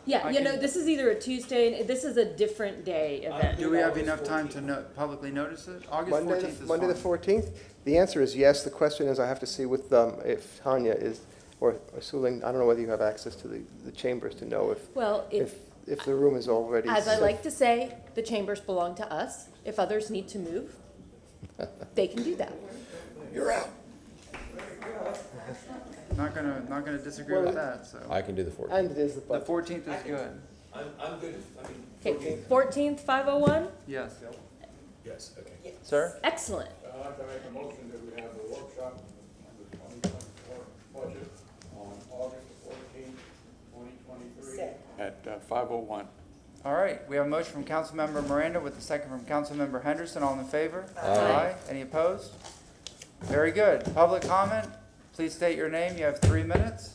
Yeah, this is either a Tuesday, this is a different day event. Do we have enough time to publicly notice it? August 14th is Monday the fine. 14th? The answer is yes. The question is, I have to see with if Tanya is, or Suling, I don't know whether you have access to the chambers to know if the room is already. As I like to say, the chambers belong to us. If others need to move, they can do that. You're out. Not gonna disagree with that. So I can do the 14th. And it is the the budget. 14th is good. I'm good. Okay, 14th, 5:01? Yes. Yes, okay. Sir? Excellent. I'd like to make a motion that we have a workshop on the 2024 budget on August 14th, 2023 at 5:01. All right. We have a motion from Councilmember Miranda with a second from Councilmember Henderson. All in favor? Aye. Any opposed? Very good. Public comment. Please state your name. You have 3 minutes.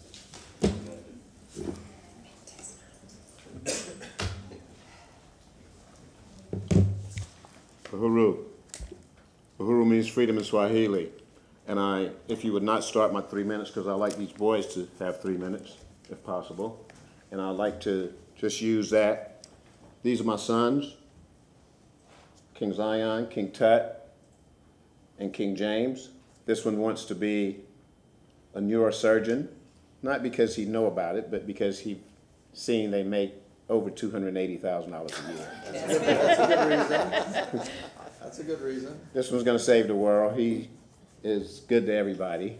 Uhuru. Uhuru means freedom in Swahili. And if you would not start my 3 minutes, because I like these boys to have 3 minutes, if possible. And I'd like to just use that. These are my sons, King Zion, King Tut, and King James. This one wants to be a neurosurgeon, not because he know about it, but because he seen they make over $280,000 a year. That's a good reason. That's a good reason. This one's going to save the world. He is good to everybody.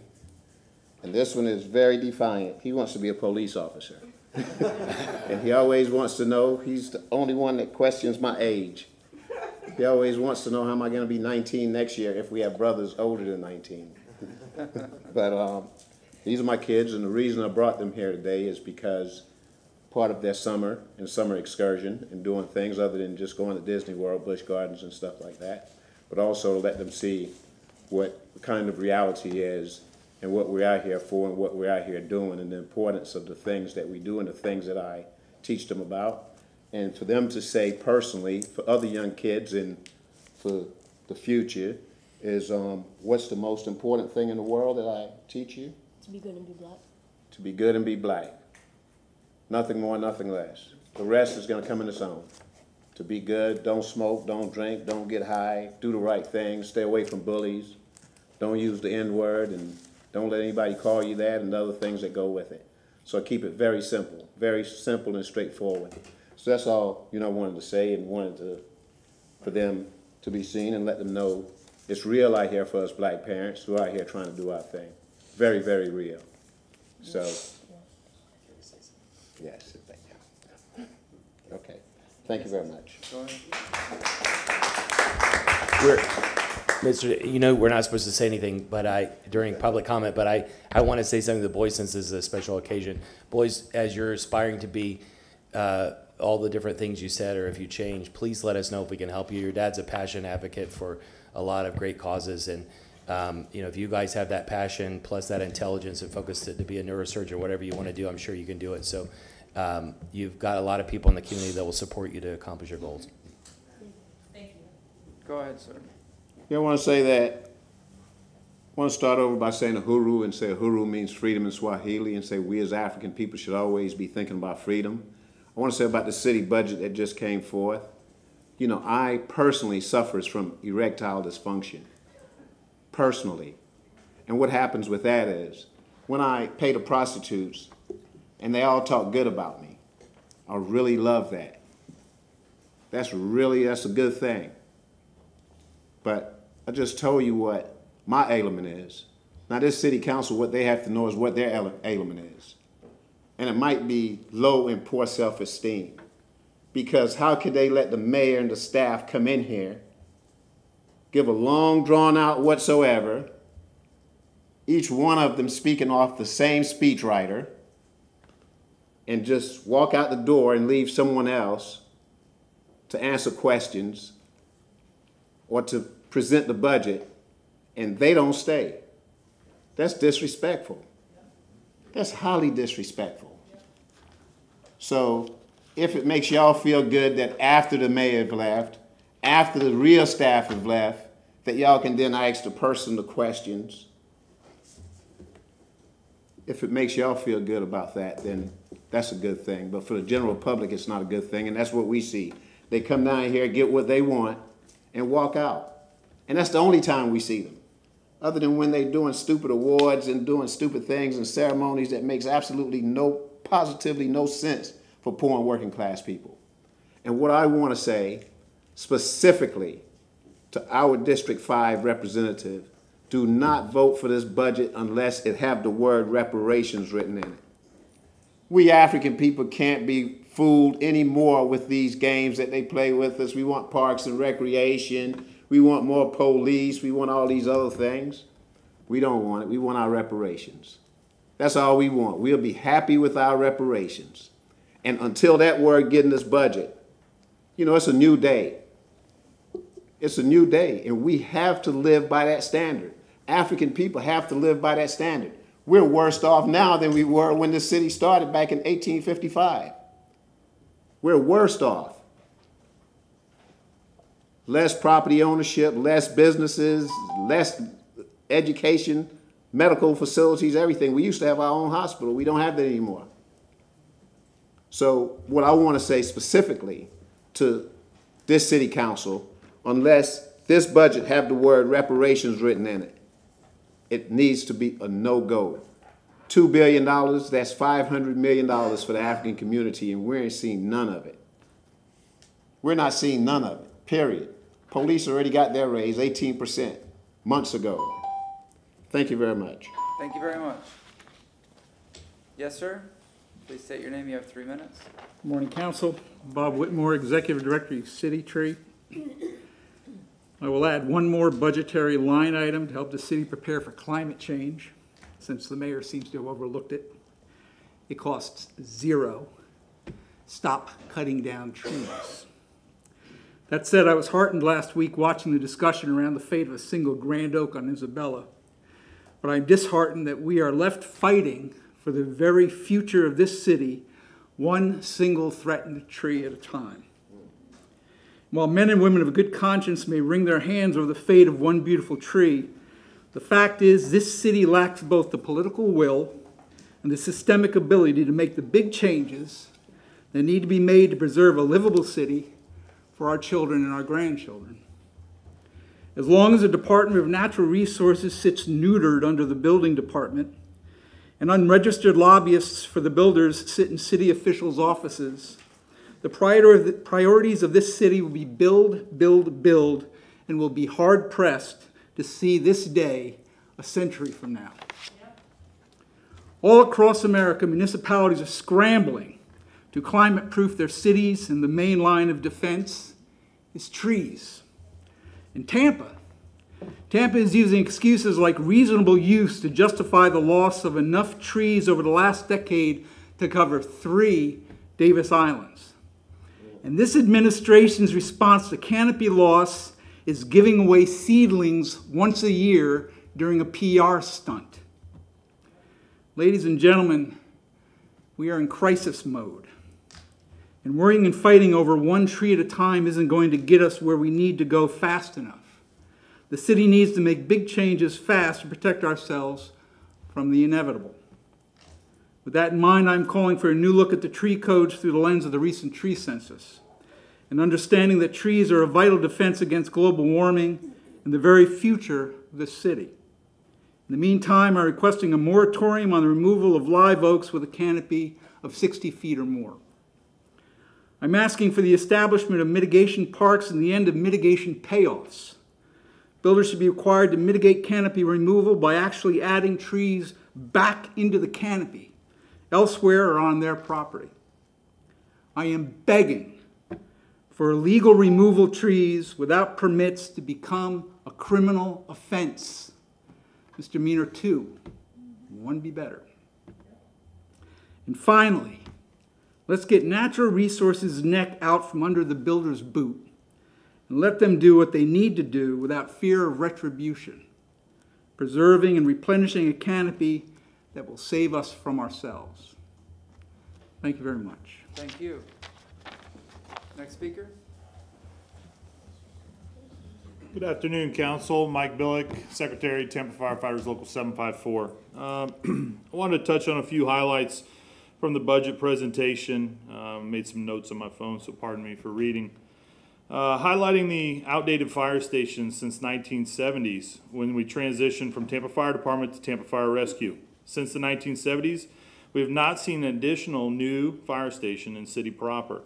And this one is very defiant. He wants to be a police officer. And he always wants to know, he's the only one that questions my age. He always wants to know, how am I going to be 19 next year if we have brothers older than 19? But these are my kids, and the reason I brought them here today is because part of their summer and summer excursion and doing things other than just going to Disney World, Busch Gardens and stuff like that, but also let them see what kind of reality is and what we're out here for and what we're out here doing and the importance of the things that we do and the things that I teach them about. And for them to say personally, for other young kids and for the future, is what's the most important thing in the world that I teach you? To be good and be black. To be good and be black. Nothing more, nothing less. The rest is going to come in its own. To be good, don't smoke, don't drink, don't get high, do the right thing, stay away from bullies, don't use the N-word, and don't let anybody call you that and other things that go with it. So I keep it very simple and straightforward. So that's all, I wanted to say and wanted for them to be seen and let them know it's real out here for us black parents who are out here trying to do our thing. Very, very real. So, yes, thank you. Okay, thank you very much. Go ahead. We're not supposed to say anything, but during public comment, but I want to say something to the boys since this is a special occasion. Boys, as you're aspiring to be all the different things you said, or if you change, please let us know if we can help you. Your dad's a passionate advocate for a lot of great causes, and if you guys have that passion plus that intelligence and focus to be a neurosurgeon, whatever you want to do, I'm sure you can do it. So you've got a lot of people in the community that will support you to accomplish your goals. Thank you. Go ahead, sir. Yeah, I want to say that, I want to start over by saying Uhuru and say Uhuru means freedom in Swahili and say we as African people should always be thinking about freedom. I want to say about the city budget that just came forth. I personally suffers from erectile dysfunction, personally. And what happens with that is, when I pay the prostitutes and they all talk good about me, I really love that. That's a good thing. But I just told you what my ailment is. Now this city council, what they have to know is what their ailment is. And it might be low and poor self-esteem. Because how could they let the mayor and the staff come in here, give a long drawn out whatsoever, each one of them speaking off the same speechwriter, and just walk out the door and leave someone else to answer questions or to present the budget, and they don't stay. That's disrespectful. That's highly disrespectful. So if it makes y'all feel good that after the mayor have left, after the real staff have left, that y'all can then ask the person the questions, if it makes y'all feel good about that, then that's a good thing. But for the general public, it's not a good thing, and that's what we see. They come down here, get what they want, and walk out. And that's the only time we see them. Other than when they're doing stupid awards and doing stupid things and ceremonies that makes absolutely positively no sense for poor and working class people. And what I want to say specifically to our District 5 representative, do not vote for this budget unless it have the word reparations written in it. We African people can't be fooled anymore with these games that they play with us. We want parks and recreation. We want more police. We want all these other things. We don't want it. We want our reparations. That's all we want. We'll be happy with our reparations. And until that word get in this budget, you know, it's a new day. It's a new day, and we have to live by that standard. African people have to live by that standard. We're worse off now than we were when the city started back in 1855. We're worse off. Less property ownership, less businesses, less education, medical facilities, everything. We used to have our own hospital. We don't have that anymore. So what I want to say specifically to this city council, unless this budget have the word reparations written in it, it needs to be a no-go. $2 billion, that's $500 million for the African community, and we ain't seen none of it. We're not seeing none of it, period. Police already got their raise, 18%, months ago. Thank you very much. Thank you very much. Yes, sir? Please state your name. You have 3 minutes. Good morning, Council. Bob Whitmore, Executive Director of City Tree. I will add one more budgetary line item to help the city prepare for climate change, since the mayor seems to have overlooked it. It costs $0. Stop cutting down trees. That said, I was heartened last week watching the discussion around the fate of a single grand oak on Isabella. But I'm disheartened that we are left fighting for the very future of this city, one single threatened tree at a time. While men and women of a good conscience may wring their hands over the fate of one beautiful tree, the fact is this city lacks both the political will and the systemic ability to make the big changes that need to be made to preserve a livable city for our children and our grandchildren. As long as the Department of Natural Resources sits neutered under the building department and unregistered lobbyists for the builders sit in city officials' offices, the priorities of this city will be build, build, build, and will be hard-pressed to see this day a century from now. All across America, municipalities are scrambling to climate-proof their cities, and the main line of defense is trees. In Tampa is using excuses like reasonable use to justify the loss of enough trees over the last decade to cover 3 Davis Islands. And this administration's response to canopy loss is giving away seedlings once a year during a PR stunt. Ladies and gentlemen, we are in crisis mode. And worrying and fighting over one tree at a time isn't going to get us where we need to go fast enough. The city needs to make big changes fast to protect ourselves from the inevitable. With that in mind, I'm calling for a new look at the tree codes through the lens of the recent tree census, and understanding that trees are a vital defense against global warming and the very future of this city. In the meantime, I'm requesting a moratorium on the removal of live oaks with a canopy of 60 feet or more. I'm asking for the establishment of mitigation parks and the end of mitigation payoffs. Builders should be required to mitigate canopy removal by actually adding trees back into the canopy, elsewhere or on their property. I am begging for illegal removal trees without permits to become a criminal offense. Misdemeanor 2, one be better. And finally, let's get natural resources' neck out from under the builder's boot and let them do what they need to do without fear of retribution, preserving and replenishing a canopy that will save us from ourselves. Thank you very much. Thank you. Next speaker. Good afternoon, Council. Mike Billick, Secretary, Tampa Firefighters Local 754. I wanted to touch on a few highlights from the budget presentation. Made some notes on my phone, so pardon me for reading. Highlighting the outdated fire stations since 1970s when we transitioned from Tampa Fire Department to Tampa Fire Rescue. Since the 1970s, we have not seen an additional new fire station in city proper,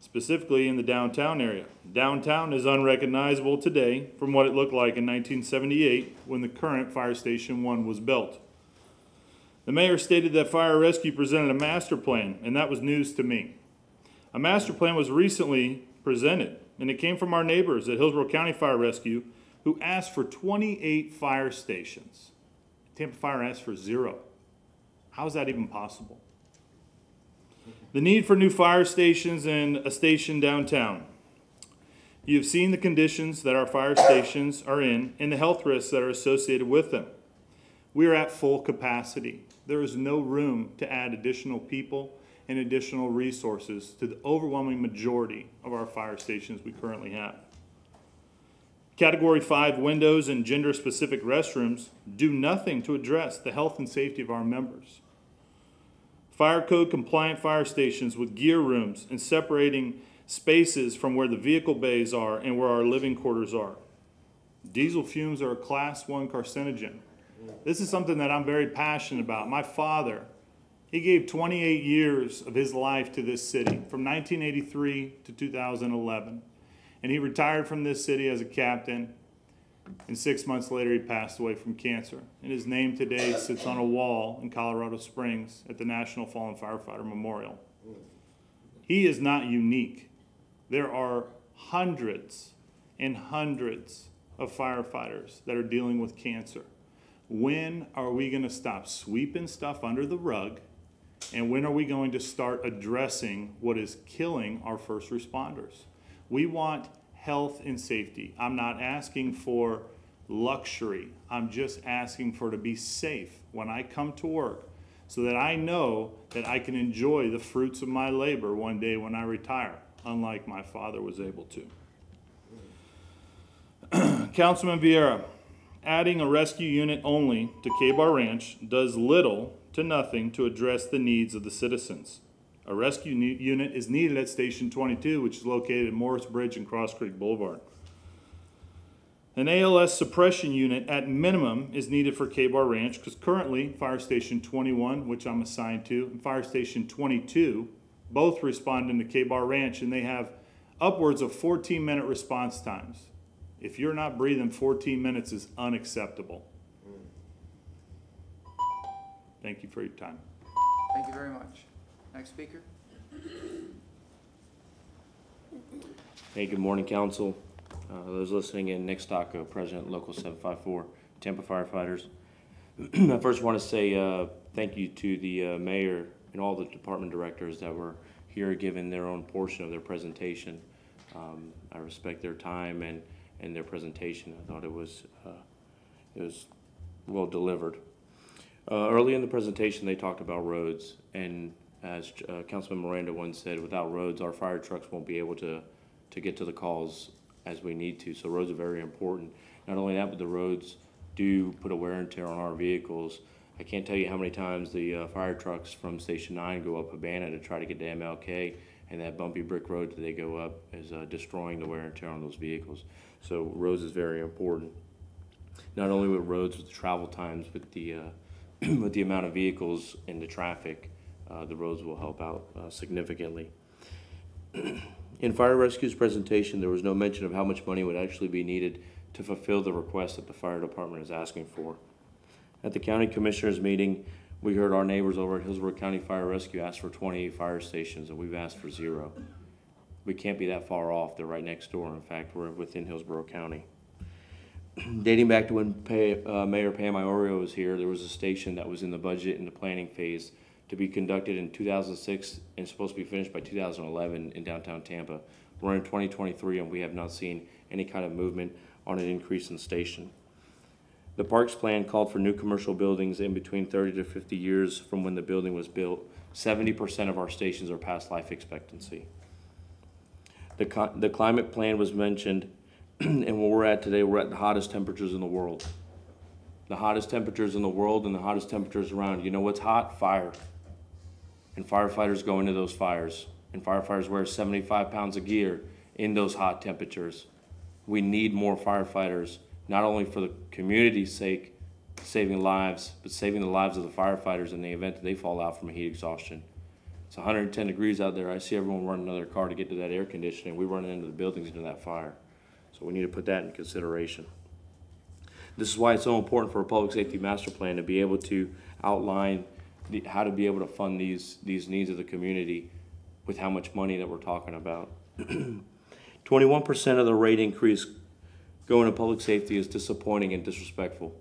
specifically in the downtown area. Downtown is unrecognizable today from what it looked like in 1978 when the current Fire Station 1 was built. The mayor stated that Fire Rescue presented a master plan, and that was news to me. A master plan was recently presented, and it came from our neighbors at Hillsborough County Fire Rescue, who asked for 28 fire stations. Tampa Fire asked for 0. How is that even possible? The need for new fire stations and a station downtown. You have seen the conditions that our fire stations are in and the health risks that are associated with them. We are at full capacity. There is no room to add additional people and additional resources to the overwhelming majority of our fire stations we currently have. Category 5 windows and gender-specific restrooms do nothing to address the health and safety of our members. Fire code compliant fire stations with gear rooms and separating spaces from where the vehicle bays are and where our living quarters are. Diesel fumes are a class 1 carcinogen. This is something that I'm very passionate about. My father, he gave 28 years of his life to this city from 1983 to 2011. And he retired from this city as a captain. And 6 months later, he passed away from cancer. And his name today sits on a wall in Colorado Springs at the National Fallen Firefighter Memorial. He is not unique. There are hundreds and hundreds of firefighters that are dealing with cancer. When are we going to stop sweeping stuff under the rug? And when are we going to start addressing what is killing our first responders? We want health and safety. I'm not asking for luxury. I'm just asking for to be safe when I come to work so that I know that I can enjoy the fruits of my labor one day when I retire, unlike my father was able to. Councilman Vieira, adding a rescue unit only to K-Bar Ranch does little to nothing to address the needs of the citizens. A rescue unit is needed at Station 22, which is located at Morris Bridge and Cross Creek Boulevard. An ALS suppression unit at minimum is needed for K-Bar Ranch because currently Fire Station 21, which I'm assigned to, and Fire Station 22 both respond into K-Bar Ranch, and they have upwards of 14-minute response times. If you're not breathing, 14 minutes is unacceptable. Thank you for your time. Thank you very much. Next speaker. Hey, good morning, Council. Those listening in, Nick Stocco, President, Local 754, Tampa Firefighters. I first want to say thank you to the Mayor and all the department directors that were here giving their own portion of their presentation. I respect their time and their presentation. I thought it was well delivered. Early in the presentation, they talked about roads, and as Councilman Miranda once said, without roads, our fire trucks won't be able to get to the calls as we need to. So roads are very important. Not only that, but the roads do put a wear and tear on our vehicles. I can't tell you how many times the fire trucks from Station 9 go up Habana to try to get to MLK, and that bumpy brick road that they go up is destroying the wear and tear on those vehicles. So roads is very important. Not only with roads, with the travel times, with the with the amount of vehicles and the traffic, the roads will help out significantly. In Fire Rescue's presentation, there was no mention of how much money would actually be needed to fulfill the request that the fire department is asking for. At the county commissioners meeting, we heard our neighbors over at Hillsborough County Fire Rescue ask for 28 fire stations, and we've asked for 0. We can't be that far off. They're right next door. In fact, we're within Hillsborough County. Dating back to when Mayor Pam Iorio was here, there was a station that was in the budget and the planning phase to be conducted in 2006 and supposed to be finished by 2011 in downtown Tampa. We're in 2023 and we have not seen any kind of movement on an increase in the station. The parks plan called for new commercial buildings in between 30 to 50 years from when the building was built. 70% of our stations are past life expectancy. The climate plan was mentioned, and where we're at today, we're at the hottest temperatures in the world. The hottest temperatures in the world and the hottest temperatures around. You know what's hot? Fire. and firefighters go into those fires, and firefighters wear 75 pounds of gear in those hot temperatures. We need more firefighters, not only for the community's sake, saving lives, but saving the lives of the firefighters in the event that they fall out from heat exhaustion. It's 110 degrees out there. I see everyone running another car to get to that air conditioning. We run into the buildings into that fire. So we need to put that in consideration. This is why it's so important for a public safety master plan to be able to outline how to be able to fund these needs of the community with how much money that we're talking about. 21% of the rate increase going to public safety is disappointing and disrespectful.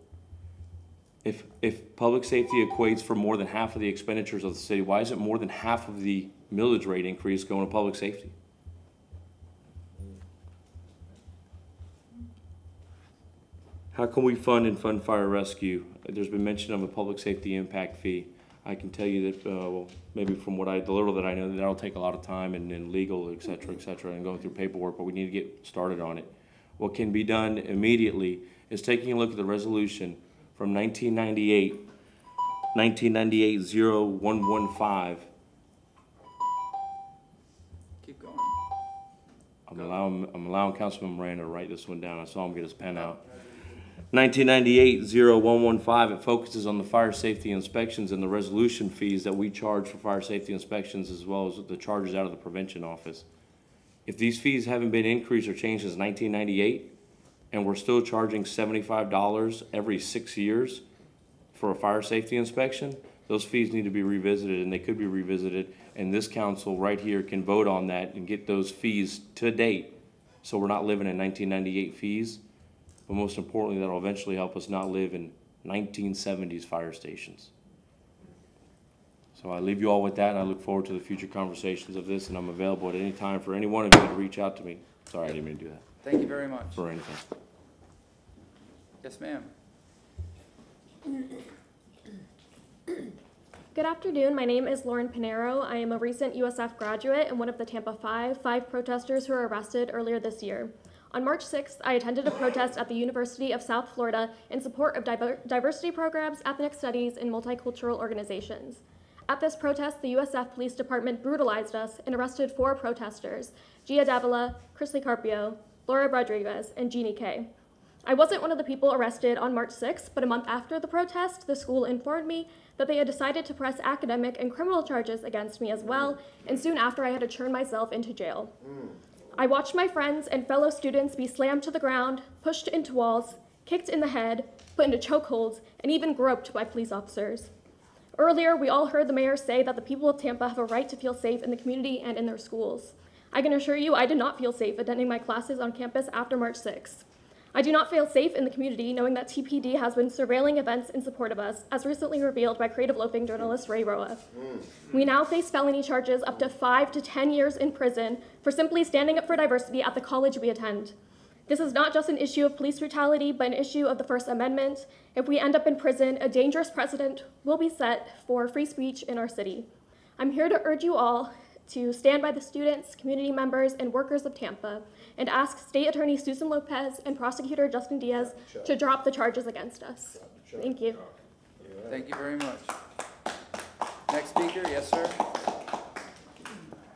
If public safety equates for more than half of the expenditures of the city, why isn't more than half of the millage rate increase going to public safety? How can we fund fire rescue? There's been mention of a public safety impact fee. I can tell you that, well, maybe from the little that I know, that'll take a lot of time and legal, et cetera, and going through paperwork, but we need to get started on it. What can be done immediately is taking a look at the resolution from 1998-0115. Keep going. I'm allowing Councilman Miranda to write this one down. I saw him get his pen out. 1998-0115, it focuses on the fire safety inspections and the resolution fees that we charge for fire safety inspections, as well as the charges out of the prevention office. If these fees haven't been increased or changed since 1998, and we're still charging $75 every 6 years for a fire safety inspection, those fees need to be revisited, and they could be revisited, and this council right here can vote on that and get those fees to date, so we're not living in 1998 fees. But most importantly, that'll eventually help us not live in 1970s fire stations. So I leave you all with that, and I look forward to the future conversations of this, and I'm available at any time for any one of you to reach out to me. Sorry, I didn't mean to do that. Thank you very much. For anything. Yes, ma'am. Good afternoon. My name is Lauren Pinero. I am a recent USF graduate and one of the Tampa five protesters who were arrested earlier this year. On March 6th, I attended a protest at the University of South Florida in support of diversity programs, ethnic studies, and multicultural organizations. At this protest, the USF Police Department brutalized us and arrested 4 protesters, Gia Davila, Chrisley Carpio, Laura Rodriguez, and Jeannie Kay. I wasn't one of the people arrested on March 6th, but a month after the protest, the school informed me that they had decided to press academic and criminal charges against me as well, and soon after I had to turn myself into jail. I watched my friends and fellow students be slammed to the ground, pushed into walls, kicked in the head, put into chokeholds, and even groped by police officers. Earlier, we all heard the mayor say that the people of Tampa have a right to feel safe in the community and in their schools. I can assure you I did not feel safe attending my classes on campus after March 6th. I do not feel safe in the community knowing that TPD has been surveilling events in support of us, as recently revealed by Creative Loafing journalist Rowe. We now face felony charges up to 5 to 10 years in prison for simply standing up for diversity at the college we attend. This is not just an issue of police brutality, but an issue of the First Amendment. If we end up in prison, a dangerous precedent will be set for free speech in our city. I'm here to urge you all to stand by the students, community members, and workers of Tampa, and ask State Attorney Susan Lopez and Prosecutor Justin Diaz to drop the charges against us. Thank you. Thank you very much. Next speaker, yes, sir.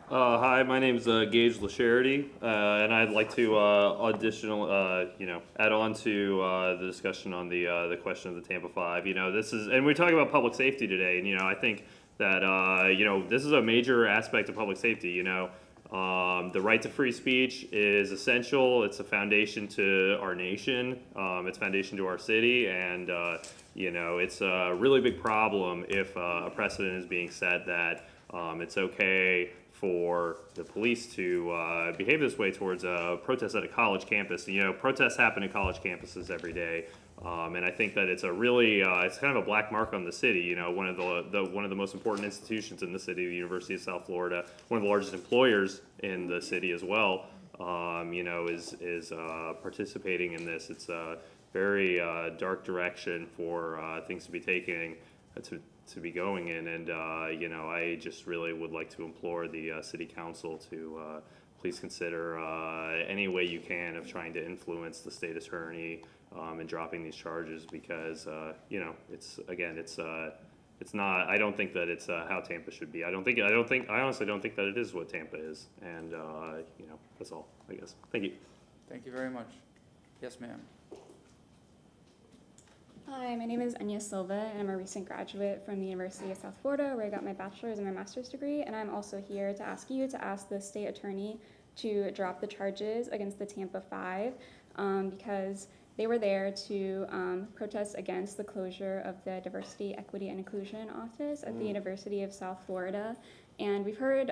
Hi, my name is Gage and I'd like to add on to the discussion on the question of the Tampa 5. And we're talking about public safety today, and I think that this is a major aspect of public safety. The right to free speech is essential. It's a foundation to our nation. It's a foundation to our city, and it's a really big problem if a precedent is being set that it's okay for the police to behave this way towards a protest at a college campus. Protests happen at college campuses every day. And I think that it's a really, it's kind of a black mark on the city. One of the most important institutions in the city, the University of South Florida, one of the largest employers in the city as well, is participating in this. It's a very dark direction for things to be taking, to be going in. And, I just really would like to implore the city council to please consider any way you can of trying to influence the state attorney and dropping these charges, because it's it's not. I don't think that it's how Tampa should be. I honestly don't think that it is what Tampa is. And you know, that's all, I guess. Thank you. Thank you very much. Yes, ma'am. Hi, my name is Anya Silva, and I'm a recent graduate from the University of South Florida, where I got my bachelor's and my master's degree. And I'm also here to ask you to ask the state attorney to drop the charges against the Tampa 5 because they were there to protest against the closure of the Diversity, Equity, and Inclusion Office at the University of South Florida. And we've heard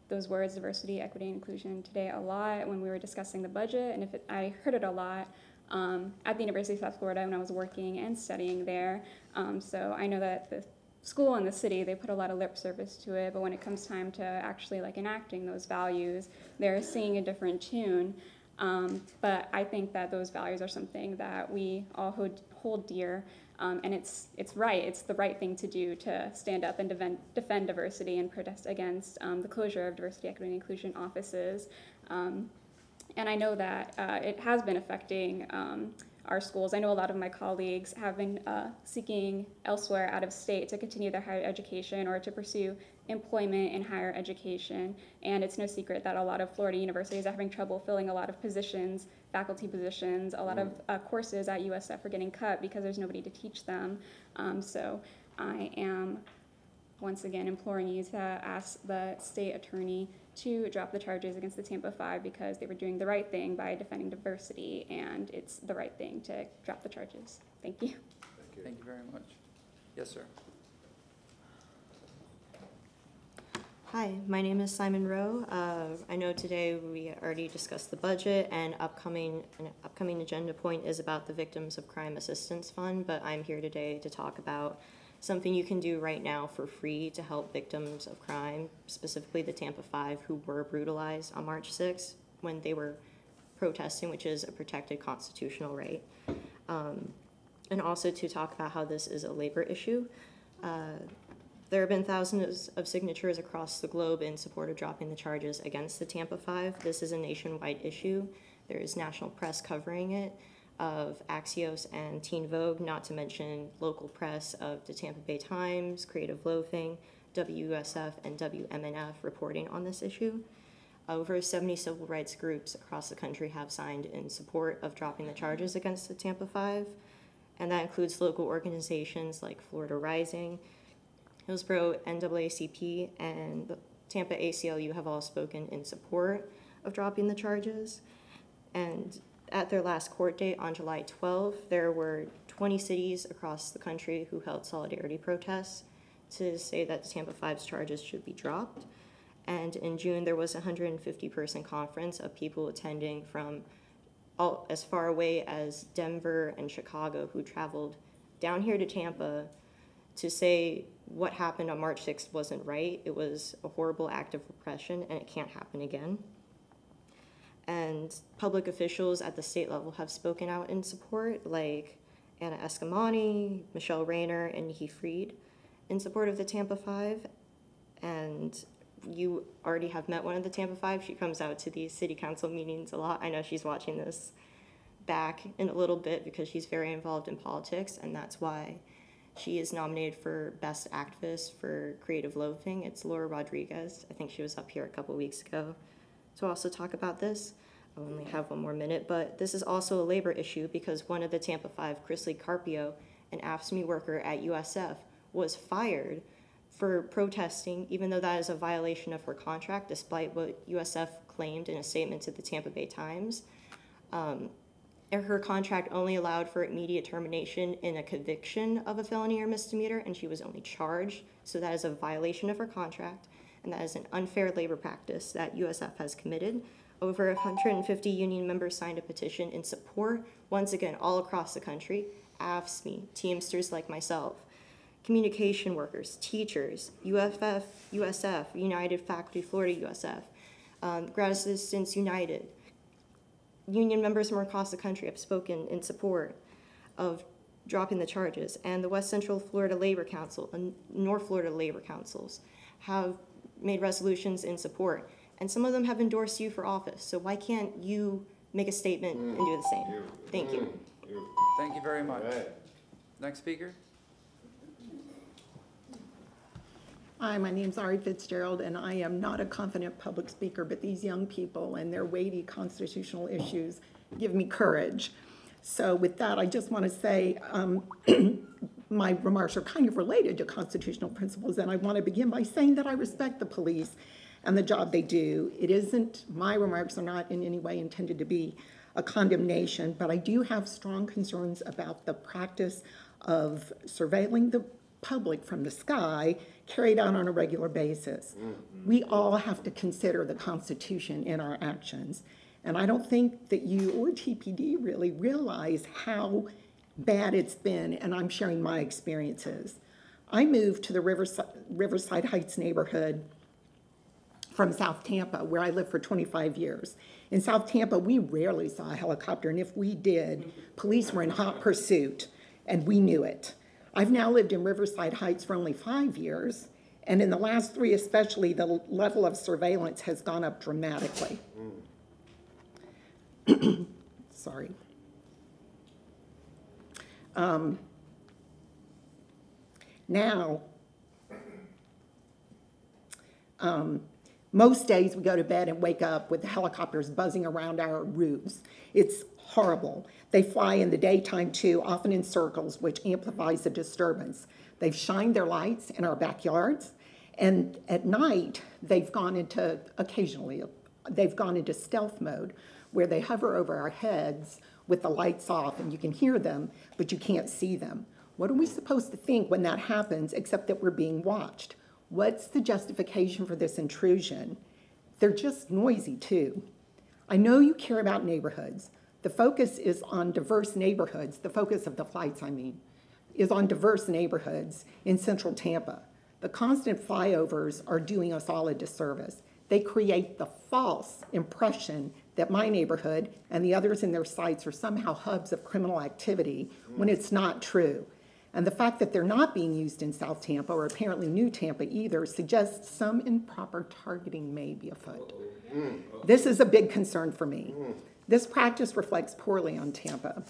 those words, diversity, equity, and inclusion, today a lot when we were discussing the budget, and I heard it a lot at the University of South Florida when I was working and studying there. So I know that the school and the city, they put a lot of lip service to it, but when it comes time to actually like enacting those values, they're singing a different tune. But I think that those values are something that we all hold dear, and it's right. It's the right thing to do to stand up and defend diversity and protest against the closure of diversity, equity, and inclusion offices. And I know that it has been affecting our schools. I know a lot of my colleagues have been seeking elsewhere out of state to continue their higher education or to pursue employment in higher education. And it's no secret that a lot of Florida universities are having trouble filling a lot of positions, faculty positions. A lot of courses at USF are getting cut because there's nobody to teach them. So I am once again imploring you to ask the state attorney to drop the charges against the Tampa 5 because they were doing the right thing by defending diversity, and it's the right thing to drop the charges. Thank you. Thank you very much. Yes, sir. Hi, my name is Simon Rowe. I know today we already discussed the budget, and an upcoming agenda point is about the Victims of Crime Assistance Fund, but I'm here today to talk about something you can do right now for free to help victims of crime, specifically the Tampa 5 who were brutalized on March 6th when they were protesting, which is a protected constitutional right. And also to talk about how this is a labor issue. There have been thousands of signatures across the globe in support of dropping the charges against the Tampa 5. This is a nationwide issue. There is national press covering it, of Axios and Teen Vogue, not to mention local press of the Tampa Bay Times, Creative Loafing, WUSF, and WMNF reporting on this issue. Over 70 civil rights groups across the country have signed in support of dropping the charges against the Tampa 5, and that includes local organizations like Florida Rising, Hillsborough NAACP, and the Tampa ACLU have all spoken in support of dropping the charges. And at their last court date on July 12, there were 20 cities across the country who held solidarity protests to say that the Tampa 5's charges should be dropped. And in June, there was a 150-person conference of people attending from as far away as Denver and Chicago who traveled down here to Tampa to say what happened on March 6th wasn't right. It was a horrible act of repression, and it can't happen again. And public officials at the state level have spoken out in support, like Anna Escamani, Michelle Rayner, and Nikki Fried, in support of the Tampa 5. And you already have met one of the Tampa 5. She comes out to these city council meetings a lot. I know she's watching this back in a little bit because she's very involved in politics, and that's why she is nominated for Best Activist for Creative Loafing. It's Laura Rodriguez. I think she was up here a couple weeks ago to also talk about this. I only have one more minute, but this is also a labor issue because one of the Tampa 5, Chris Lee Carpio, an AFSCME worker at USF, was fired for protesting, even though that is a violation of her contract, despite what USF claimed in a statement to the Tampa Bay Times. And her contract only allowed for immediate termination in a conviction of a felony or misdemeanor, and she was only charged, so that is a violation of her contract. And that is an unfair labor practice that USF has committed. Over 150 union members signed a petition in support, once again, all across the country, AFSCME, Teamsters like myself, communication workers, teachers, UFF, USF, United Faculty Florida USF, Grad Assistants United. Union members from across the country have spoken in support of dropping the charges, and the West Central Florida Labor Council and North Florida Labor Councils have made resolutions in support, and some of them have endorsed you for office. So why can't you make a statement and do the same? Thank you. Thank you very much. Next speaker. Hi, my name's Ari Fitzgerald, and I am not a confident public speaker, but these young people and their weighty constitutional issues give me courage. So with that, I just want to say my remarks are kind of related to constitutional principles, and I want to begin by saying that I respect the police and the job they do. My remarks are not in any way intended to be a condemnation, but I do have strong concerns about the practice of surveilling the public from the sky carried out on a regular basis. We all have to consider the Constitution in our actions. And I don't think that you or TPD really realize how bad it's been, and I'm sharing my experiences. I moved to the Riverside Heights neighborhood from South Tampa, where I lived for 25 years. In South Tampa, we rarely saw a helicopter, and if we did, police were in hot pursuit, and we knew it. I've now lived in Riverside Heights for only 5 years, and in the last 3 especially, the level of surveillance has gone up dramatically. Sorry. Most days we go to bed and wake up with the helicopters buzzing around our roofs. It's horrible. They fly in the daytime too, often in circles, which amplifies the disturbance. They've shined their lights in our backyards, and at night they've gone into stealth mode, where they hover over our heads with the lights off, and you can hear them, but you can't see them. What are we supposed to think when that happens, except that we're being watched? What's the justification for this intrusion? They're just noisy too. I know you care about neighborhoods. The focus is on diverse neighborhoods. The focus of the flights, is on diverse neighborhoods in central Tampa. The constant flyovers are doing us all a disservice. They create the false impression that my neighborhood and the others in their sites are somehow hubs of criminal activity when it's not true. And the fact that they're not being used in South Tampa, or apparently New Tampa either, suggests some improper targeting may be afoot. This is a big concern for me. This practice reflects poorly on Tampa.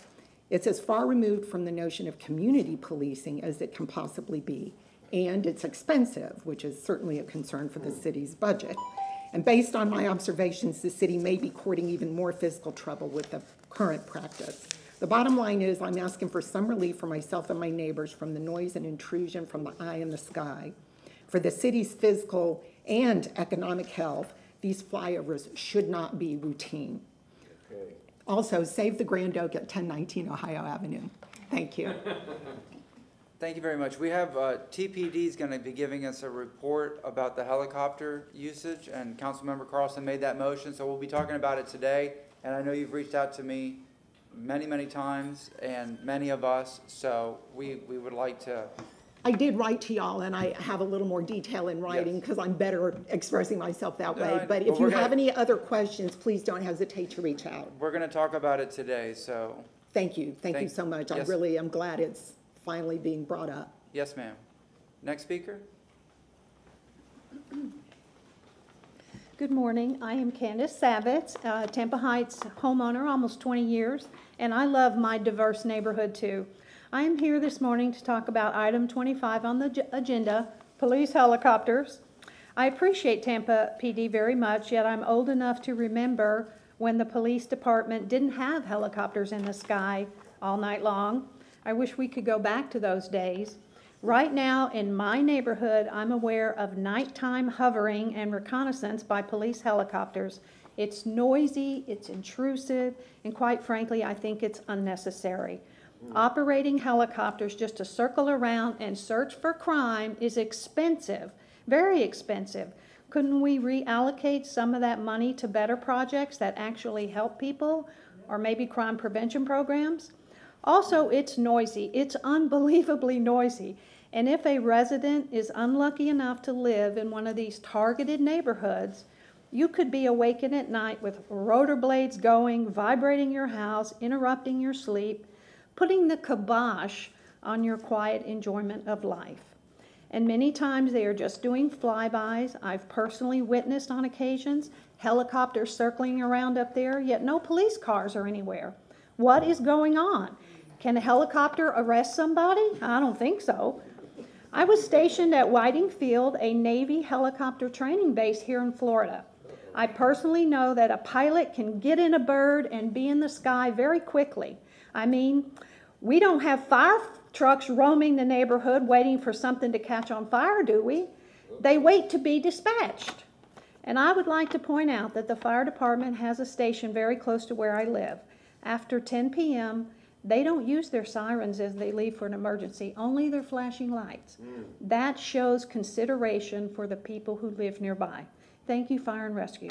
It's as far removed from the notion of community policing as it can possibly be. And it's expensive, which is certainly a concern for the city's budget. And based on my observations, the city may be courting even more fiscal trouble with the current practice. The bottom line is I'm asking for some relief for myself and my neighbors from the noise and intrusion from the eye in the sky. For the city's physical and economic health, these flyovers should not be routine. Okay. Also, save the Grand Oak at 1019 Ohio Avenue. Thank you. Thank you very much. We have TPD is going to be giving us a report about the helicopter usage, and Councilmember Carlson made that motion, so we'll be talking about it today. And I know you've reached out to me many times, and many of us, so we would like to. I did write to y'all, and I have a little more detail in writing because I'm better expressing myself that way. But if you have any other questions, please don't hesitate to reach out. We're going to talk about it today, so. Thank you. Thank you so much. Yes. I really am glad it's finally being brought up. Yes, ma'am. Next speaker. Good morning. I am Candace Savit, Tampa Heights homeowner, almost 20 years, and I love my diverse neighborhood too. I am here this morning to talk about item 25 on the agenda, police helicopters. I appreciate Tampa PD very much, yet I'm old enough to remember when the police department didn't have helicopters in the sky all night long. I wish we could go back to those days. Right now, in my neighborhood, I'm aware of nighttime hovering and reconnaissance by police helicopters. It's noisy, it's intrusive, and quite frankly, I think it's unnecessary. Operating helicopters just to circle around and search for crime is expensive, very expensive. Couldn't we reallocate some of that money to better projects that actually help people, or maybe crime prevention programs? Also, it's noisy. It's unbelievably noisy. And if a resident is unlucky enough to live in one of these targeted neighborhoods, you could be awakened at night with rotor blades going, vibrating your house, interrupting your sleep, putting the kibosh on your quiet enjoyment of life. And many times they are just doing flybys. I've personally witnessed on occasions helicopters circling around up there, yet no police cars are anywhere. What is going on? Can a helicopter arrest somebody? I don't think so. I was stationed at Whiting Field, a Navy helicopter training base here in Florida. I personally know that a pilot can get in a bird and be in the sky very quickly. I mean, we don't have fire trucks roaming the neighborhood waiting for something to catch on fire, do we? They wait to be dispatched. And I would like to point out that the fire department has a station very close to where I live. After 10 p.m., they don't use their sirens as they leave for an emergency, only their flashing lights. That shows consideration for the people who live nearby. Thank you, Fire and Rescue.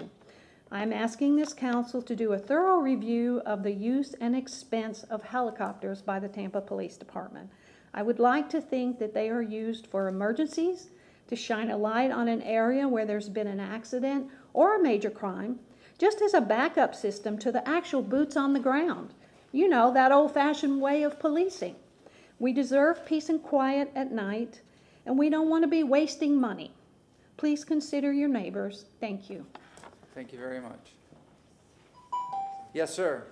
I'm asking this council to do a thorough review of the use and expense of helicopters by the Tampa Police Department. I would like to think that they are used for emergencies, to shine a light on an area where there's been an accident or a major crime, just as a backup system to the actual boots on the ground. You know, that old-fashioned way of policing. We deserve peace and quiet at night, and we don't want to be wasting money. Please consider your neighbors. Thank you. Thank you very much. Yes, sir.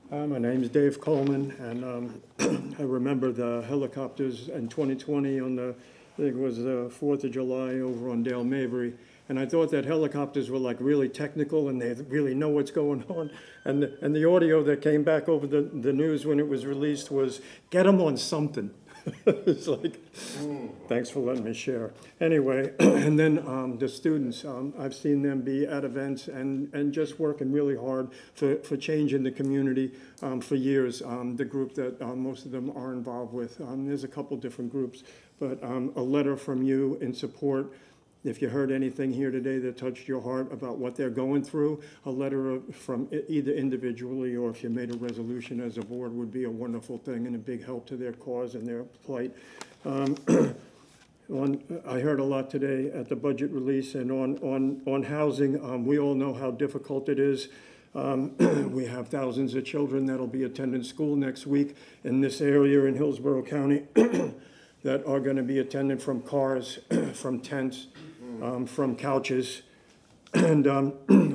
My name's Dave Coleman, and I remember the helicopters in 2020 on the, I think it was the 4th of July over on Dale Mabry. And I thought that helicopters were like really technical and they really know what's going on. And the audio that came back over the news when it was released was, get them on something. It's like, thanks for letting me share. Anyway, and then the students, I've seen them be at events and just working really hard for change in the community for years. The group that most of them are involved with, there's a couple different groups, but a letter from you in support. If you heard anything here today that touched your heart about what they're going through, a letter from either individually or if you made a resolution as a board would be a wonderful thing and a big help to their cause and their plight. I heard a lot today at the budget release and on housing. We all know how difficult it is. We have thousands of children that'll be attending school next week in this area in Hillsborough County that are going to be attending from cars, from tents, from couches, and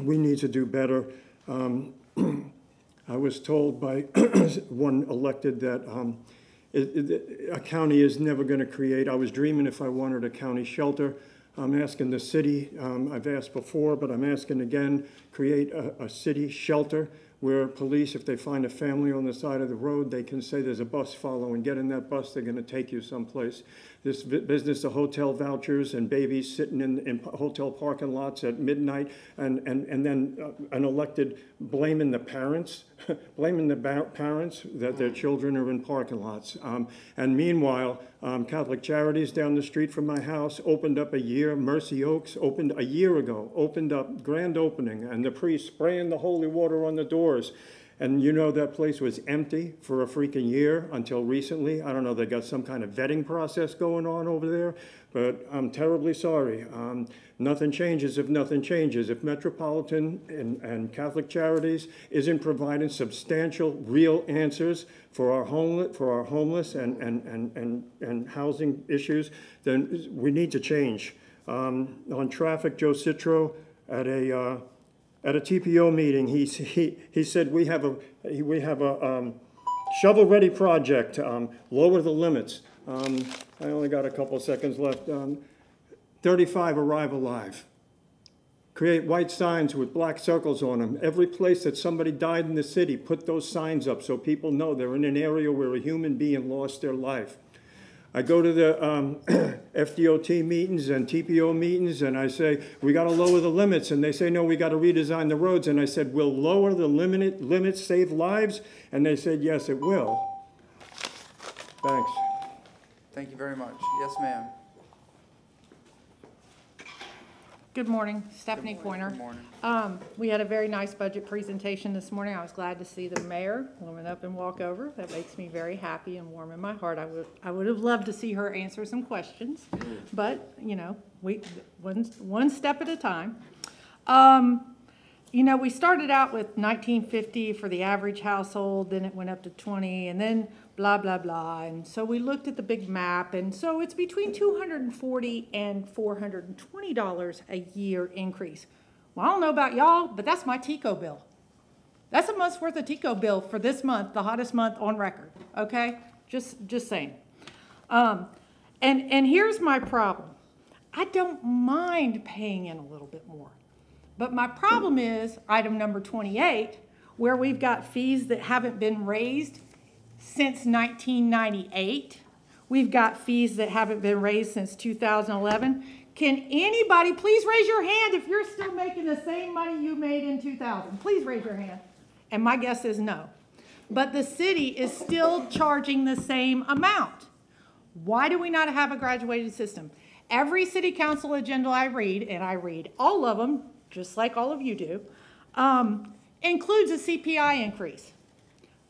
we need to do better. I was told by one elected that a county is never going to create. I was dreaming if I wanted a county shelter. I'm asking the city, I've asked before, but I'm asking again, create a city shelter where police, if they find a family on the side of the road, they can say there's a bus following. Get in that bus, they're going to take you someplace. This business of hotel vouchers and babies sitting in hotel parking lots at midnight, and then an elected blaming the parents, blaming the parents that their children are in parking lots. And meanwhile, Catholic Charities down the street from my house opened up Mercy Oaks opened a year ago, opened up, grand opening, and the priest spraying the holy water on the doors. And you know that place was empty for a freaking year until recently. I don't know, they got some kind of vetting process going on over there, but I'm terribly sorry. Nothing changes if nothing changes. If Metropolitan and Catholic Charities isn't providing substantial, real answers for our homeless and housing issues, then we need to change. On traffic, Joe Citro at a TPO meeting, he said we have a shovel-ready project, lower the limits. I only got a couple of seconds left. 35 Arrive Alive. Create white signs with black circles on them. Every place that somebody died in the city, put those signs up so people know they're in an area where a human being lost their life. I go to the FDOT meetings and TPO meetings, and I say, we got to lower the limits. And they say, no, we got to redesign the roads. And I said, will lower the limits save lives? And they said, yes, it will. Thanks. Thank you very much. Yes, ma'am. Good morning, Stephanie Poenter. Good morning. We had a very nice budget presentation this morning. I was glad to see the mayor warm up and walk over. That makes me very happy and warm in my heart. I would have loved to see her answer some questions, but you know, one step at a time. You know, we started out with $19.50 for the average household, then it went up to $20, and then blah, blah, blah. And so we looked at the big map, and so it's between $240 and $420 a year increase. Well, I don't know about y'all, but that's my TICO bill. That's a month's worth of TICO bill for this month, the hottest month on record, okay? Just saying. And here's my problem. I don't mind paying in a little bit more. But my problem is item number 28, where we've got fees that haven't been raised since 1998. We've got fees that haven't been raised since 2011. Can anybody please raise your hand if you're still making the same money you made in 2000? Please raise your hand. And my guess is no. But the city is still charging the same amount. Why do we not have a graduated system? Every city council agenda I read, and I read all of them, just like all of you do, includes a CPI increase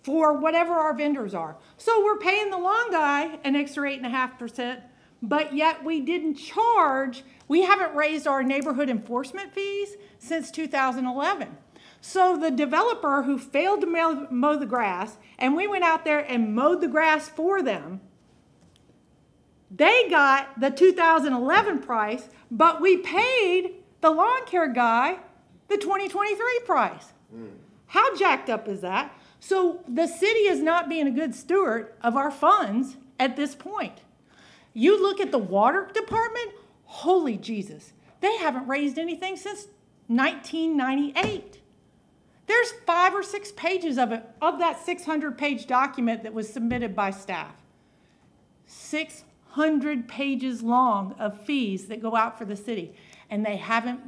for whatever our vendors are. So we're paying the long guy an extra 8.5%, but yet we didn't charge, we haven't raised our neighborhood enforcement fees since 2011. So the developer who failed to mow the grass, and we went out there and mowed the grass for them, they got the 2011 price, but we paid the lawn care guy the 2023 price. How jacked up is that? So the city is not being a good steward of our funds at this point. You look at the water department, holy Jesus, they haven't raised anything since 1998. There's 5 or 6 pages of it, of that 600-page document that was submitted by staff. 600 pages long of fees that go out for the city, and they haven't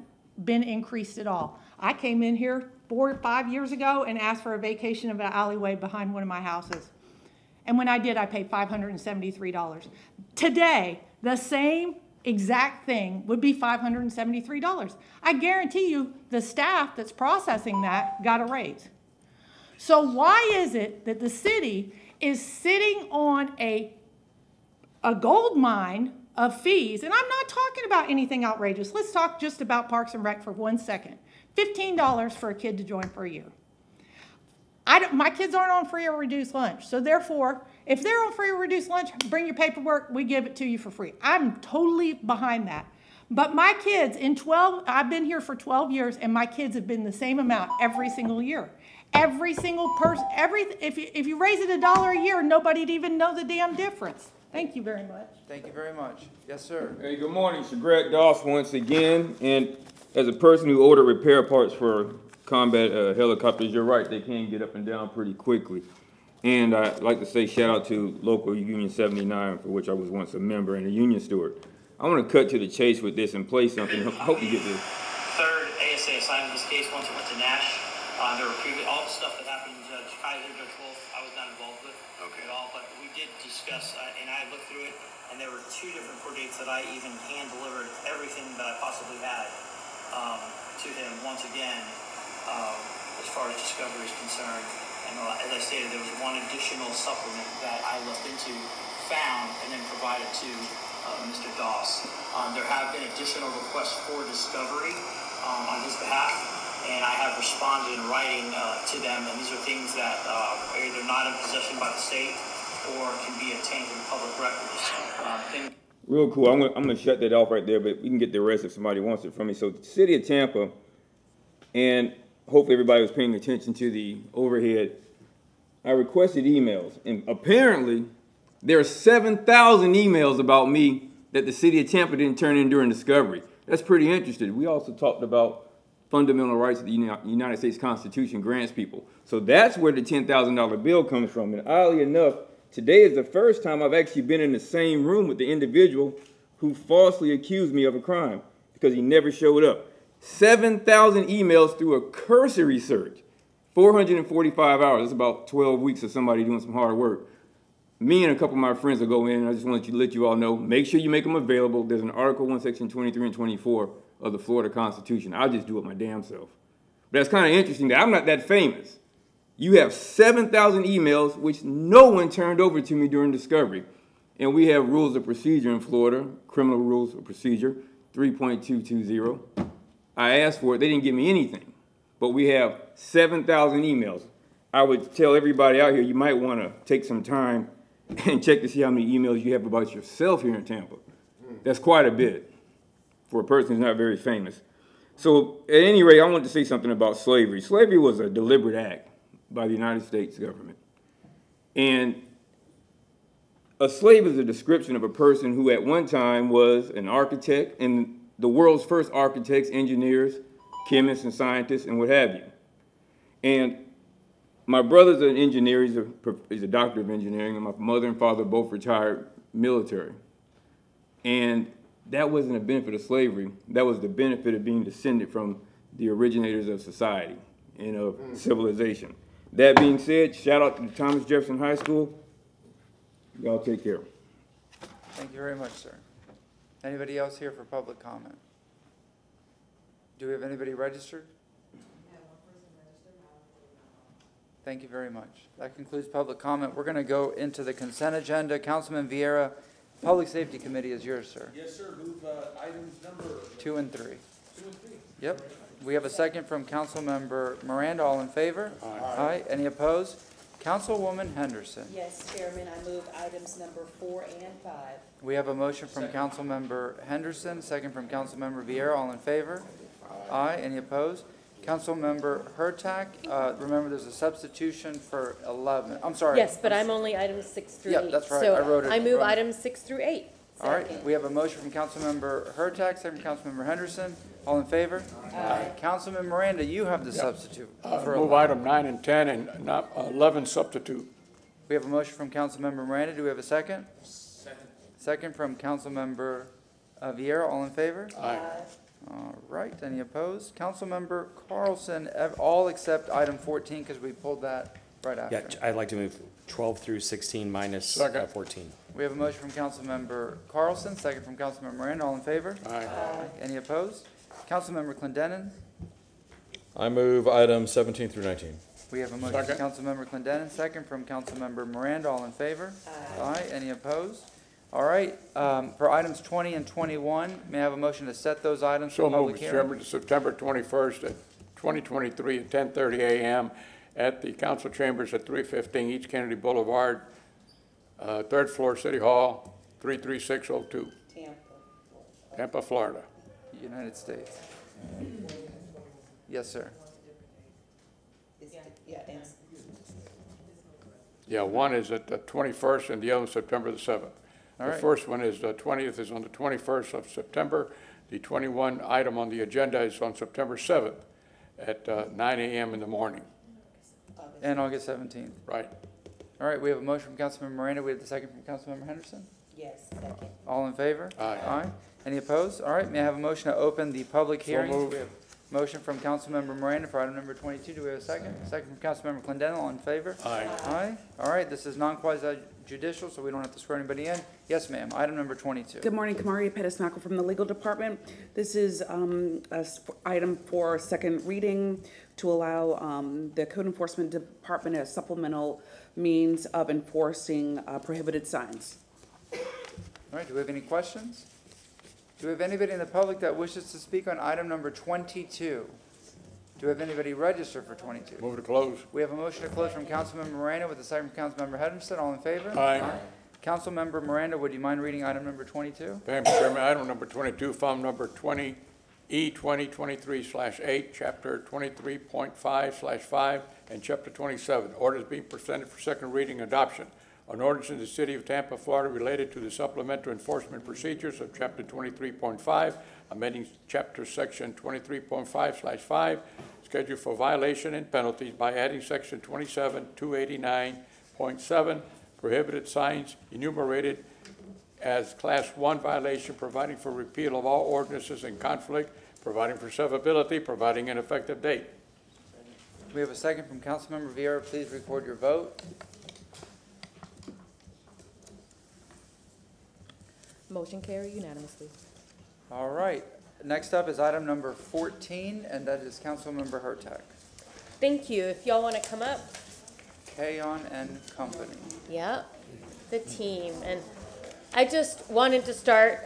been increased at all. I came in here 4 or 5 years ago and asked for a vacation of an alleyway behind one of my houses. And when I did, I paid $573. Today, the same exact thing would be $573. I guarantee you the staff that's processing that got a raise. So why is it that the city is sitting on a gold mine of fees? And I'm not talking about anything outrageous. Let's talk just about Parks and Rec for 1 second. $15 for a kid to join for a year. My kids aren't on free or reduced lunch. So therefore, if they're on free or reduced lunch, bring your paperwork, we give it to you for free. I'm totally behind that. But my kids I've been here for 12 years, and my kids have been the same amount every single year. Every single person, if you raise it $1 a year, nobody'd even know the damn difference. Thank you very much. Thank you very much. Yes, sir. Hey, good morning. It's Greg Doss once again. And as a person who ordered repair parts for combat helicopters, you're right, they can get up and down pretty quickly. And I'd like to say shout out to local Union 79, for which I was once a member and a union steward. I want to cut to the chase with this and play something. Hope you get this. Third ASA assignment in this case, once it went to Nash. There were all the stuff that happened, Judge Kaiser, Judge Wolf, I was not involved with at all, but we did discuss, and I looked through it, and there were 2 different court dates that I even hand-delivered everything that I possibly had to him once again, as far as discovery is concerned. And as I stated, there was 1 additional supplement that I looked into, found, and then provided to Mr. Doss. There have been additional requests for discovery on his behalf, and I have responded in writing to them, and these are things that are either not in possession by the state or can be obtained from public records. Real cool. I'm gonna shut that off right there, but we can get the rest if somebody wants it from me. So the city of Tampa, and hopefully everybody was paying attention to the overhead, I requested emails, and apparently there are 7,000 emails about me that the city of Tampa didn't turn in during discovery. That's pretty interesting. We also talked about fundamental rights that the United States Constitution grants people. So that's where the $10,000 bill comes from. And oddly enough, today is the first time I've actually been in the same room with the individual who falsely accused me of a crime because he never showed up. 7,000 emails through a cursory search. 445 hours. That's about 12 weeks of somebody doing some hard work. Me and a couple of my friends will go in, and I just want to let you all know, make sure you make them available. There's an article in section 23 and 24 of the Florida Constitution. I'll just do it my damn self. But that's kind of interesting that I'm not that famous. You have 7,000 emails, which no one turned over to me during discovery. And we have rules of procedure in Florida, criminal rules of procedure, 3.220. I asked for it. They didn't give me anything. But we have 7,000 emails. I would tell everybody out here, you might want to take some time and check to see how many emails you have about yourself here in Tampa. That's quite a bit for a person who's not very famous. So at any rate, I wanted to say something about slavery. Slavery was a deliberate act by the United States government. And a slave is a description of a person who at one time was an architect and the world's first architects, engineers, chemists, and scientists, and what have you. And my brother's an engineer, he's a doctor of engineering, and my mother and father both retired military. And that wasn't a benefit of slavery, that was the benefit of being descended from the originators of society and of civilization. That being said, shout out to Thomas Jefferson High School. Y'all take care. Thank you very much, sir. Anybody else here for public comment? Do we have anybody registered? Thank you very much. That concludes public comment. We're going to go into the consent agenda. Councilman Vieira, Public Safety Committee is yours, sir. Yes, sir. Move items number 2 and 3. 2 and 3. Yep. We have a second from Councilmember Miranda. All in favor? Aye. Any opposed? Councilwoman Henderson. Yes, Chairman, I move items number 4 and 5. We have a motion from Councilmember Henderson, second from Councilmember Vieira. All in favor? Aye. Any opposed? Councilmember Hurtak, remember there's a substitution for 11. I'm sorry. Yes, but I'm only items 6 through 8. Yep, that's right. So I wrote it. I move wrong. items 6 through 8. All right. We have a motion from Councilmember Hurtak, second from Councilmember Henderson. All in favor? Aye. Councilman Miranda, you have the substitute. For Move 11. item 9 and 10 and not 11 substitute. We have a motion from Councilmember Miranda. Do we have a second? Second. Second from Councilmember Vieira. All in favor? Aye. All right. Any opposed? Councilmember Carlson, all except item 14 because we pulled that right after. Yeah, I'd like to move 12 through 16 minus 14. We have a motion from Councilmember Carlson, second from Councilmember Miranda. All in favor? Aye. Any opposed? Councilmember Clendenin. I move items 17 through 19. We have a motion from Councilmember Clendenin, second from Councilmember Miranda. All in favor? Aye. Any opposed? All right. For items 20 and 21, may I have a motion to set those items for So public moved, hearing? Chairman, to September 21st at 2023 at 10:30 a.m. at the council chambers at 315 East Kennedy Boulevard, 3rd floor, City Hall, 33602. Tampa, Florida. United States. Yes, sir. Yeah, one is at the 21st and the other September the 7th. All The right. first one is the 20th is on the 21st of September. The 21 item on the agenda is on September 7th at 9 a.m. in the morning. And August 17th. Right. All right. We have a motion from Councilmember Miranda. We have the second from Councilmember Henderson. Yes, second. All in favor? Aye. Aye. Any opposed? All right. May I have a motion to open the public hearings? moved. We have a motion from Councilmember Miranda for item number 22. Do we have a second? Second from Councilmember Clendenin. All in favor? Aye. Aye. All right. This is non-quasi-judicial, so we don't have to swear anybody in. Yes, ma'am. Item number 22. Good morning, Kamaria Pettis-Mackel from the Legal Department. This is item for second reading to allow the Code Enforcement Department a supplemental means of enforcing prohibited signs. All right. Do we have any questions? Do we have anybody in the public that wishes to speak on item number 22? Do we have anybody registered for 22? Move to close. We have a motion to close from Councilmember Miranda with a second from Councilmember Henderson. All in favor? Aye. Councilmember Miranda, would you mind reading item number 22? Thank you, Chairman. Item number 22, file number 20E2023/8, chapter 23.5/5, and chapter 27. Orders being presented for second reading adoption. An ordinance in the city of Tampa, Florida related to the supplemental enforcement procedures of chapter 23.5, amending chapter section 23.5/5, schedule for violation and penalties by adding section 27-289.7, prohibited signs enumerated as class 1 violation, providing for repeal of all ordinances in conflict, providing for severability, providing an effective date. We have a second from Councilmember Vieira. Please record your vote. Motion carried unanimously. All right. Next up is item number 14, and that is Councilmember Hurtak. Thank you. If y'all want to come up. Kayon and Company. Yep, the team. And I just wanted to start,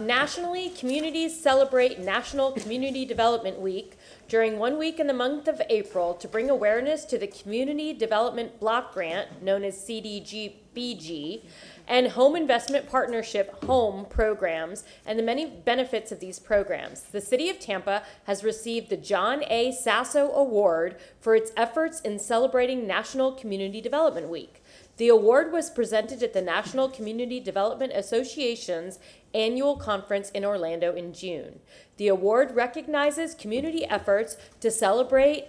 nationally, communities celebrate National Community Development Week during 1 week in the month of April to bring awareness to the Community Development Block Grant, known as CDBG, and Home Investment Partnership HOME programs and the many benefits of these programs. The City of Tampa has received the John A. Sasso Award for its efforts in celebrating National Community Development Week. The award was presented at the National Community Development Association's annual conference in Orlando in June. The award recognizes community efforts to celebrate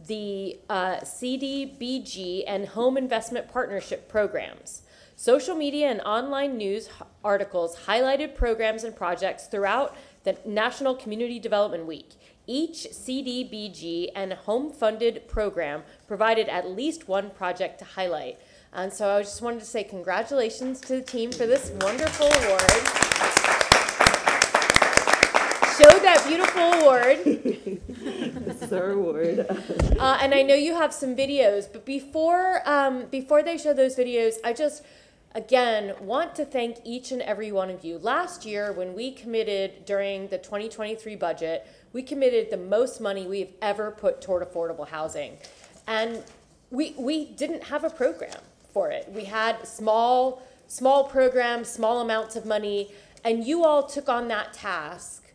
the CDBG and Home Investment Partnership programs. Social media and online news articles highlighted programs and projects throughout the National Community Development Week. Each CDBG and home-funded program provided at least one project to highlight. And so I just wanted to say congratulations to the team for this wonderful award. Show that beautiful award. This is our award. And I know you have some videos, but before they show those videos, I just, again, want to thank each and every one of you. Last year, when we committed during the 2023 budget, we committed the most money we've ever put toward affordable housing. And we didn't have a program for it. We had small programs, small amounts of money, and you all took on that task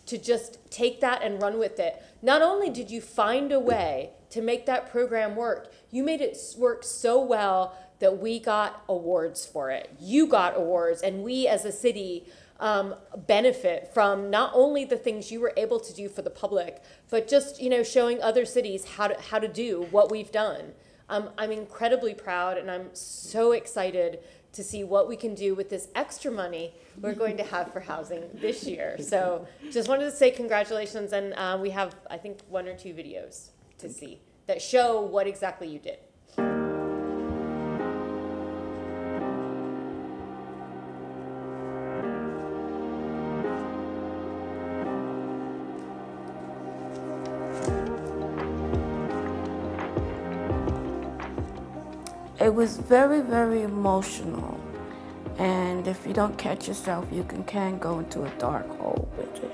to just take that and run with it. Not only did you find a way to make that program work, you made it work so well that we got awards for it. You got awards, and we as a city benefit from not only the things you were able to do for the public, but just, you know, showing other cities how to do what we've done. I'm incredibly proud, and I'm so excited to see what we can do with this extra money we're going to have for housing this year. So just wanted to say congratulations, and we have, I think, 1 or 2 videos to see that show what exactly you did. It was very, very emotional. And if you don't catch yourself, you can go into a dark hole with it.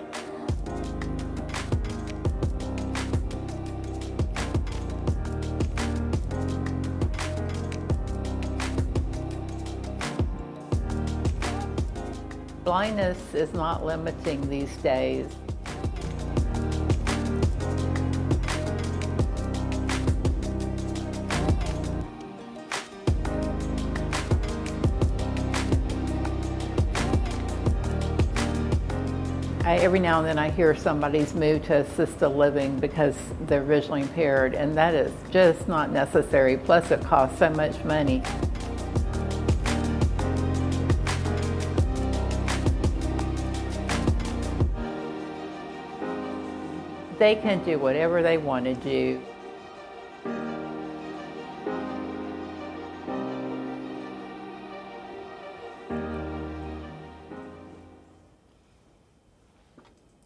Blindness is not limiting these days. Every now and then I hear somebody's moved to assisted living because they're visually impaired, and that is just not necessary. Plus it costs so much money. They can do whatever they want to do.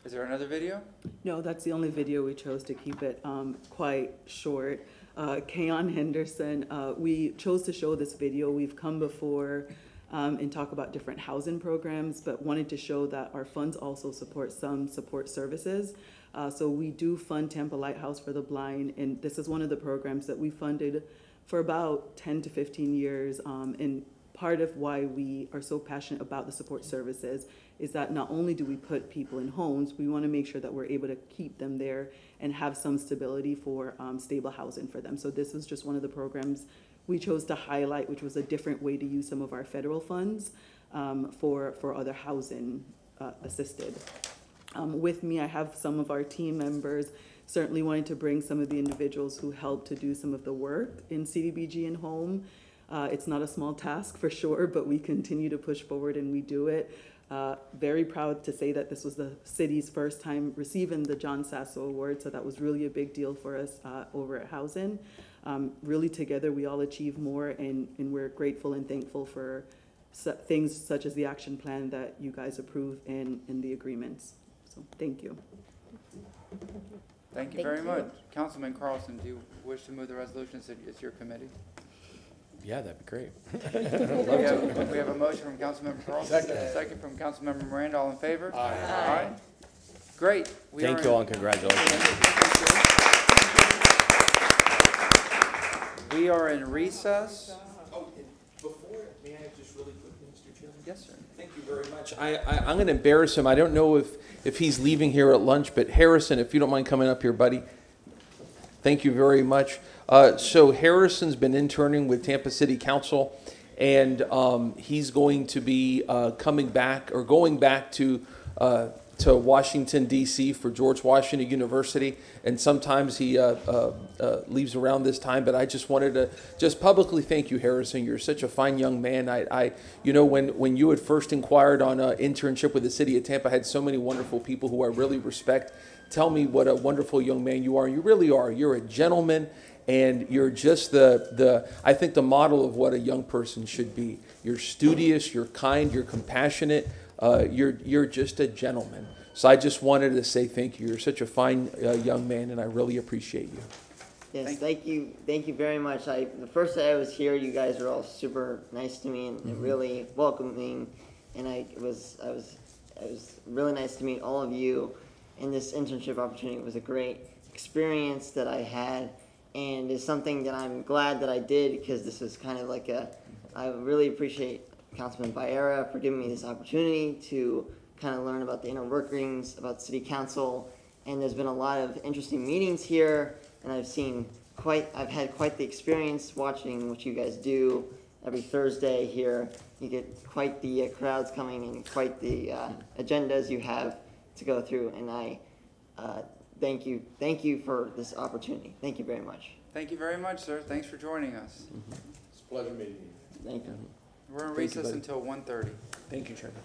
Is there another video? No, that's the only video. We chose to keep it quite short. Kayon Henderson, we chose to show this video. We've come before and talk about different housing programs, but wanted to show that our funds also support some support services. So we do fund Tampa Lighthouse for the Blind, and this is one of the programs that we funded for about 10 to 15 years. And part of why we are so passionate about the support services is that not only do we put people in homes, we want to make sure that we're able to keep them there and have some stability for stable housing for them. So this was just one of the programs we chose to highlight, which was a different way to use some of our federal funds for other housing assisted. With me, I have some of our team members. Certainly wanted to bring some of the individuals who helped to do some of the work in CDBG and home. It's not a small task for sure, but we continue to push forward and we do it. Very proud to say that this was the city's first time receiving the John Sasso Award, so that was really a big deal for us over at Housing. Really together we all achieve more, and we're grateful and thankful for things such as the action plan that you guys approve and the agreements. So thank you. Thank you very much. Councilman Carlson, do you wish to move the resolution? It's your committee. Yeah, that'd be great. We have a motion from Councilmember Carlson, second from Councilmember Miranda. All in favor? Aye. Aye. Great. Thank you all and congratulations. We are in recess. Oh, before, may I just really quickly, Mr. Chairman? Yes, sir. Thank you very much. I'm going to embarrass him. I don't know if he's leaving here at lunch, but Harrison, if you don't mind coming up here, buddy. Thank you very much. So Harrison's been interning with Tampa City Council, and he's going to be going back to Washington, D.C. for George Washington University, and sometimes he leaves around this time, but I just wanted to just publicly thank you, Harrison. You're such a fine young man. When you had first inquired on an internship with the city of Tampa, I had so many wonderful people who I really respect tell me what a wonderful young man you are. You really are. You're a gentleman, and you're just I think the model of what a young person should be. You're studious, you're kind, you're compassionate. You're just a gentleman. So I just wanted to say thank you. You're such a fine young man, and I really appreciate you. Yes, thank you very much. The first day I was here, you guys were all super nice to me and really welcoming, and it was really nice to meet all of you. And this internship opportunity was a great experience that I had, and it's something that I'm glad that I did, because this was kind of like I really appreciate Councilman Viera for giving me this opportunity to kind of learn about the inner workings, about city council, and there's been a lot of interesting meetings here, and I've had quite the experience watching what you guys do every Thursday here. You get quite the crowds coming and quite the agendas you have to go through, and I thank you for this opportunity. Thank you very much. Thank you very much, sir. Thanks for joining us. It's a pleasure meeting you. Thank you. We're in recess until 1:30. Thank you, Chairman.